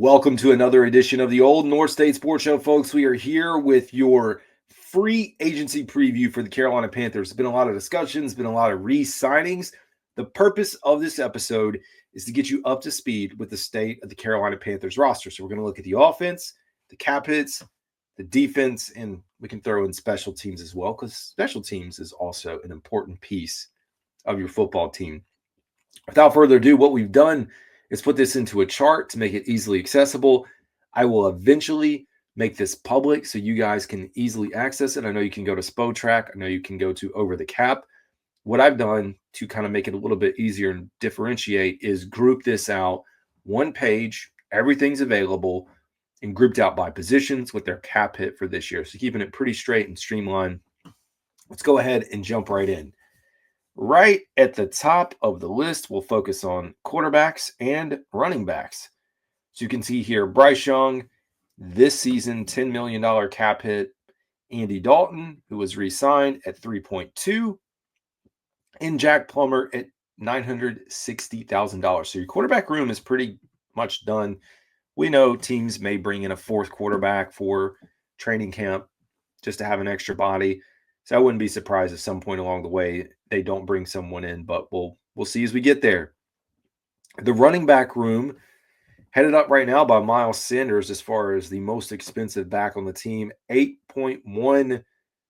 Welcome to another edition of the Old North State Sports Show, folks. We are here with your free agency preview for the Carolina Panthers. There's been a lot of discussions, been a lot of re-signings. The purpose of this episode is to get you up to speed with the state of the Carolina Panthers roster. So we're going to look at the offense, the cap hits, the defense, and we can throw in special teams as well, because special teams is also an important piece of your football team. Without further ado, what we've done is put this into a chart to make it easily accessible. I will eventually make this public so you guys can easily access it. I know you can go to SpoTrack. I know you can go to Over the Cap. What I've done to kind of make it a little bit easier and differentiate is group this out one page. Everything's available and grouped out by positions with their cap hit for this year. So keeping it pretty straight and streamlined. Let's go ahead and jump right in. Right at the top of the list, we'll focus on quarterbacks and running backs. So you can see here, Bryce Young, this season, $10 million cap hit. Andy Dalton, who was re-signed at $3.2, and Jack Plummer at $960,000. So your quarterback room is pretty much done. We know teams may bring in a fourth quarterback for training camp just to have an extra body. So I wouldn't be surprised at some point along the way they don't bring someone in, but we'll see as we get there. The running back room headed up right now by Miles Sanders as far as the most expensive back on the team, $8.1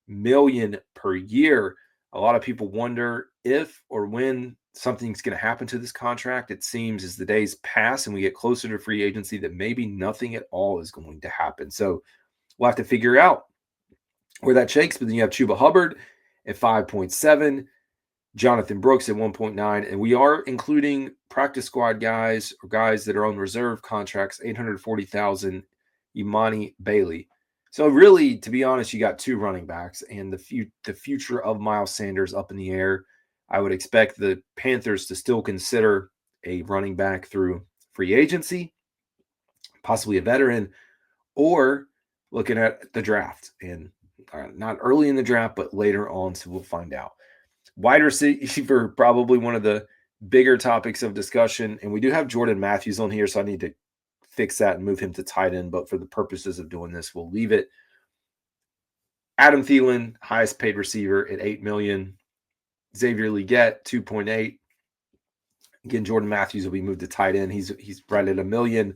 million per year. A lot of people wonder if or when something's going to happen to this contract. It seems as the days pass and we get closer to free agency that maybe nothing at all is going to happen. So we'll have to figure out where that shakes. But then you have Chuba Hubbard at 5.7, Jonathan Brooks at 1.9, and we are including practice squad guys or guys that are on reserve contracts, $840,000, Imani Bailey. So really, to be honest, you got two running backs, and the future of Miles Sanders up in the air. I would expect the Panthers to still consider a running back through free agency, possibly a veteran, or looking at the draft, and not early in the draft, but later on, so we'll find out. Wide receiver, probably one of the bigger topics of discussion, and we do have Jordan Matthews on here, so I need to fix that and move him to tight end, but for the purposes of doing this, we'll leave it. Adam Thielen, highest paid receiver at $8 million. Xavier Legette, 2.8. Again, Jordan Matthews will be moved to tight end. He's right at $1 million.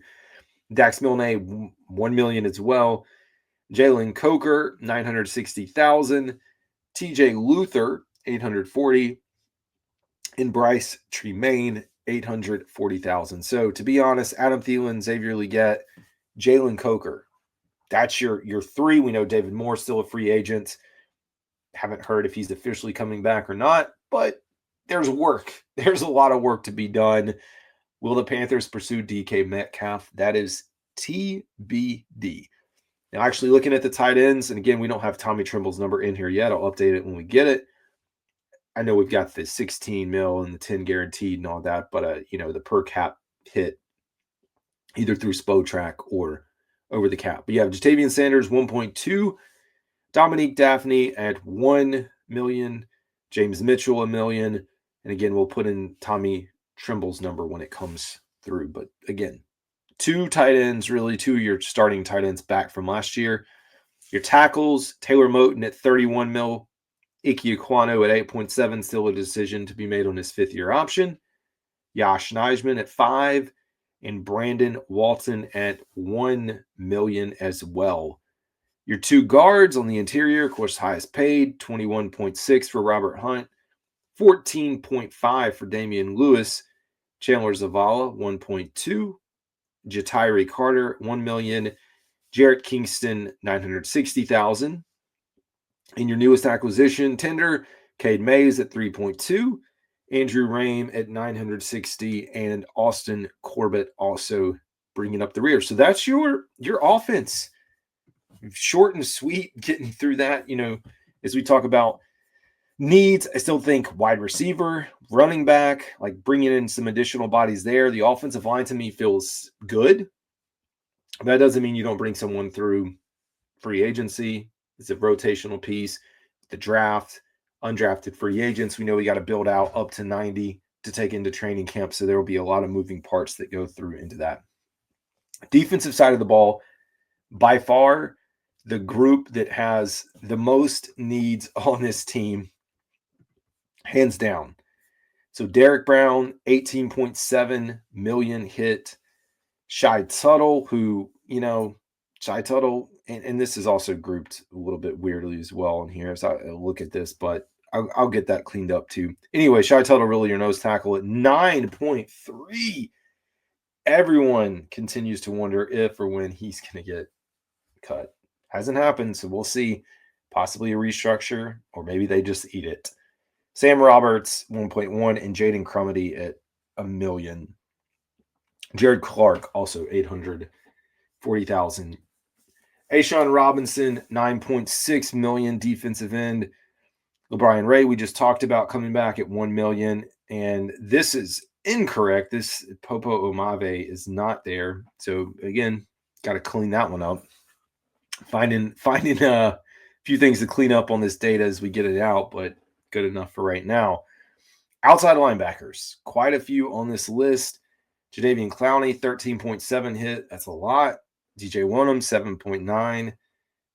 Dax Milne, $1 million as well. Jalen Coker, $960,000. TJ Luther, $840,000, and Bryce Tremaine, $840,000. So to be honest, Adam Thielen, Xavier Legette, Jalen Coker, that's your three. We know David Moore's still a free agent. Haven't heard if he's officially coming back or not, but there's work. There's a lot of work to be done. Will the Panthers pursue DK Metcalf? That is TBD. Now, actually looking at the tight ends, and again, we don't have Tommy Trimble's number in here yet. I'll update it when we get it. I know we've got the 16 mil and the 10 guaranteed and all that, but the per cap hit either through SpoTrack or Over the Cap. But you have Jatavian Sanders, 1.2, Dominique Daphne at 1 million, James Mitchell, $1 million, and again, we'll put in Tommy Trimble's number when it comes through. But again, two tight ends, really two of your starting tight ends back from last year. Your tackles, Taylor Moton at 31 mil, Ike Ekwonu at 8.7, still a decision to be made on his fifth-year option. Josh Nijman at 5, and Brandon Walton at 1 million as well. Your two guards on the interior, of course, highest paid, 21.6 for Robert Hunt, 14.5 for Damian Lewis, Chandler Zavala, 1.2, Jatiri Carter, 1 million, Jarrett Kingston, 960,000. In your newest acquisition tender, Cade Mays at 3.2, Andrew Rame at 960, and Austin Corbett also bringing up the rear. So that's your offense. Short and sweet, getting through that. As we talk about needs, I still think wide receiver, running back, like bringing in some additional bodies there. The offensive line to me feels good. That doesn't mean you don't bring someone through free agency. It's a rotational piece. The draft, undrafted free agents, we know we got to build out up to 90 to take into training camp. So there will be a lot of moving parts that go through into that. Defensive side of the ball, by far, the group that has the most needs on this team, hands down. So Derek Brown, 18.7 million hit. Shy Tuttle, who, Shy Tuttle, and this is also grouped a little bit weirdly as well in here as I look at this, but I'll get that cleaned up too. Anyway, Shy Tuttle, really your nose tackle at 9.3. Everyone continues to wonder if or when he's going to get cut. Hasn't happened, so we'll see. Possibly a restructure, or maybe they just eat it. Sam Roberts, 1.1, and Jaden Crumedy at $1 million. Jared Clark, also 840,000. Ashawn Robinson, 9.6 million, defensive end. LeBron Ray, we just talked about, coming back at 1 million. And this is incorrect. This Popo Omave is not there. So again, got to clean that one up. Finding a few things to clean up on this data as we get it out, but good enough for right now. Outside linebackers, quite a few on this list. Jadeveon Clowney, 13.7 hit. That's a lot. DJ Wonnum, 7.9.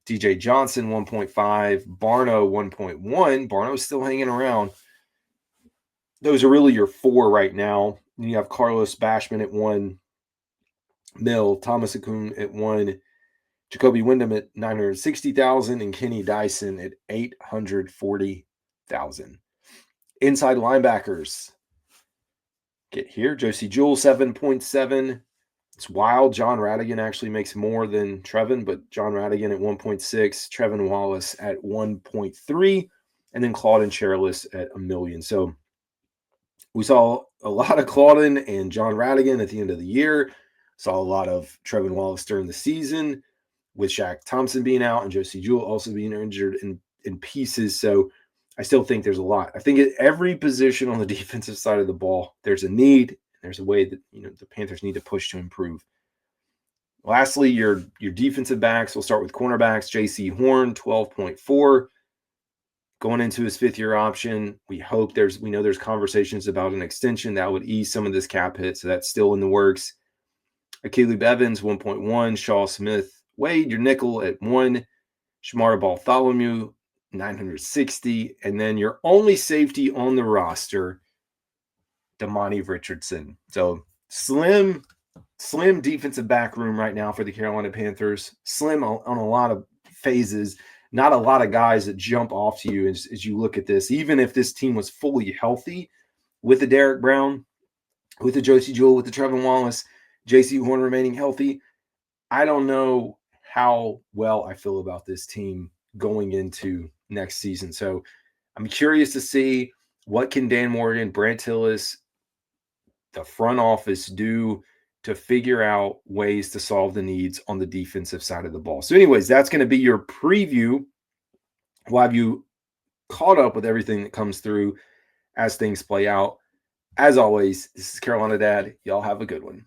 DJ Johnson, 1.5. Barno, 1.1. Barno's still hanging around. Those are really your four right now. You have Carlos Basham at 1 mil, Thomas Akun at 1, Jacoby Wyndham at 960,000, and Kenny Dyson at 840,000. Inside linebackers. Get here. Josie Jewell, 7.7. It's wild. John Radigan actually makes more than Trevin, but John Radigan at 1.6, Trevin Wallace at 1.3, and then Claudin Cherilus at $1 million. So we saw a lot of Claudin and John Radigan at the end of the year. Saw a lot of Trevin Wallace during the season, with Shaq Thompson being out and Josie Jewell also being injured in pieces. So I still think there's a lot. I think at every position on the defensive side of the ball, there's a need. There's a way that the Panthers need to push to improve. Lastly, your defensive backs. We'll start with cornerbacks. J.C. Horn, 12.4. Going into his fifth-year option. We know there's conversations about an extension that would ease some of this cap hit, so that's still in the works. Caleb Evans, 1.1. Shaw Smith Wade, your nickel at 1. Shamar Bartholomew, 960. And then your only safety on the roster, Damani Richardson. So slim defensive back room right now for the Carolina Panthers. Slim on a lot of phases. Not a lot of guys that jump off to you as you look at this. Even if this team was fully healthy with the Derek Brown, with the Josie Jewell, with the Trevin Wallace, J.C. Horn remaining healthy, I don't know how well I feel about this team going into next season. So I'm curious to see what can Dan Morgan, Brant Hillis, the front office do to figure out ways to solve the needs on the defensive side of the ball. So anyways, that's going to be your preview. We'll have you caught up with everything that comes through as things play out. As always, this is Carolina Dad. Y'all have a good one.